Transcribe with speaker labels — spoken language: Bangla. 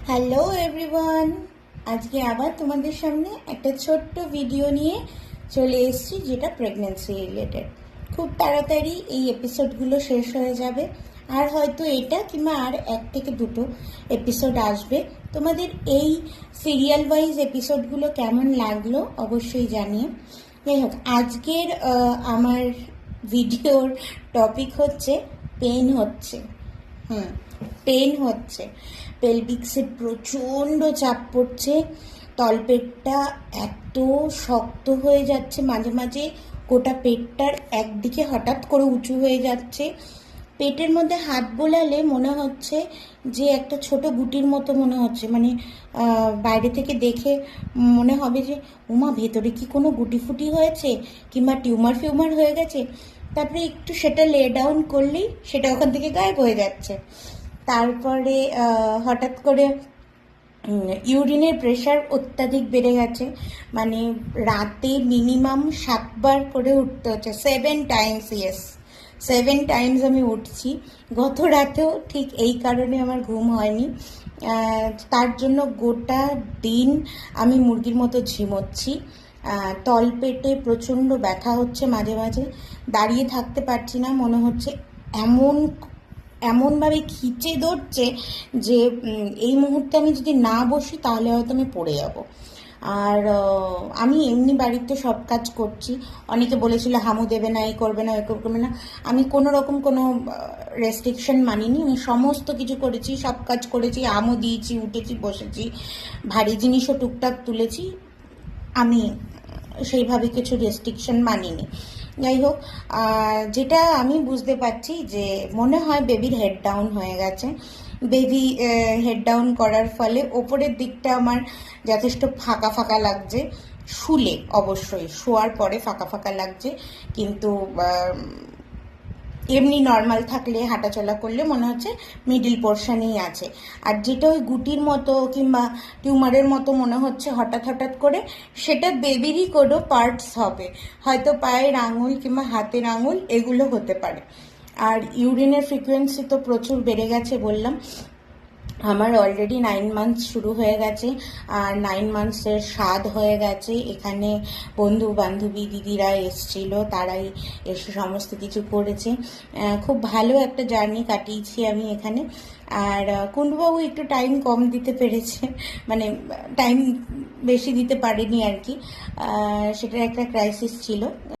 Speaker 1: হ্যালো এভরিওয়ান, আজকে আবার তোমাদের সামনে একটা ছোট্ট ভিডিও নিয়ে চলে এসেছি, যেটা প্রেগনেন্সি রিলেটেড। খুব তাড়াতাড়ি এই এপিসোডগুলো শেষ হয়ে যাবে, আর হয়তো এটা কিংবা আর এক থেকে দুটো এপিসোড আসবে। তোমাদের এই সিরিয়াল ওয়াইজ এপিসোডগুলো কেমন লাগলো অবশ্যই জানিও। যাই হোক, আজকের আমার ভিডিওর টপিক হচ্ছে পেন হচ্ছে। পেন হচ্ছে, পেলভিক্সে প্রচণ্ড চাপ পড়ছে, তলপেটটা এত শক্ত হয়ে যাচ্ছে, মাঝে মাঝে গোটা পেটটার একদিকে হঠাৎ করে উঁচু হয়ে যাচ্ছে। পেটের মধ্যে হাত বোলালে মনে হচ্ছে যে একটা ছোট গুটির মতো মনে হচ্ছে, মানে বাইরে থেকে দেখে মনে হবে যে উমা ভেতরে কি কোনো গুটি ফুটি হয়েছে কিংবা টিউমার ফিউমার হয়ে গেছে। তারপরে একটু সেটা লে ডাউন করলেই সেটা ওখান থেকে গায়েব হয়ে যাচ্ছে। তারপরে হঠাৎ করে ইউরিনের প্রেশার অত্যাধিক বেড়ে গেছে, মানে রাতে মিনিমাম 7বার করে উঠতে হচ্ছে, 7 টাইমস। ইয়েস, 7 টাইমস আমি উঠছি। গত রাতেও ঠিক এই কারণে আমার ঘুম হয়নি, তার জন্য গোটা দিন আমি মুরগির মতো ঝিমোচ্ছি। তলপেটে প্রচণ্ড ব্যথা হচ্ছে, মাঝে মাঝে দাঁড়িয়ে থাকতে পারছি না, মনে হচ্ছে এমনভাবে খিচে ধরছে যে এই মুহূর্তে আমি যদি না বসি তাহলে হয়তো আমি পড়ে যাব। আর আমি এমনি বাড়িতে সব কাজ করছি। অনেকে বলেছিল হামু দেবে না, এই করবে না, ওই করবে না। আমি কোনো রকম কোনো রেস্ট্রিকশন মানিনি, আমি সমস্ত কিছু করেছি, সব কাজ করেছি, হামু দিয়েছি, উঠেছি, বসেছি, ভারী জিনিসও টুকটাক তুলেছি। আমি সেইভাবে কিছু রেস্ট্রিকশন মানিনি। যাই হোক, যেটা আমি বুঝতে পারছি যে মনে হয় বেবির হেড ডাউন হয়ে গেছে। বেবি হেড ডাউন করার ফলে ওপরের দিকটা আমার যথেষ্ট ফাঁকা ফাঁকা লাগছে, শুলে অবশ্যই, শোয়ার পরে ফাঁকা ফাঁকা লাগছে, কিন্তু এমনি নর্মাল থাকলে, হাঁটাচলা করলে মনে হচ্ছে মিডিল পোর্শনেই আছে। আর যেটা ওই গুটির মতো কিংবা টিউমারের মতো মনে হচ্ছে হঠাৎ হঠাৎ করে, সেটা বেবিরই কোনো পার্টস হবে, হয়তো পায়ের আঙুল কিংবা হাতের আঙুল, এগুলো হতে পারে। আর ইউরিনের ফ্রিকোয়েন্সি তো প্রচুর বেড়ে গেছে বললাম। আমার অলরেডি 9 মান্থস শুরু হয়ে গেছে, আর 9 মান্থসের স্বাদ হয়ে গেছে। এখানে বন্ধু বান্ধবী দিদিরা এসছিল, তারাই এসে সমস্ত কিছু করেছে। খুব ভালো একটা জার্নি কাটিয়েছি আমি এখানে। আর কুণ্ডুবাবু একটু টাইম কম দিতে পেরেছে, মানে টাইম বেশি দিতে পারেনি আর কি, সেটার একটা ক্রাইসিস ছিল।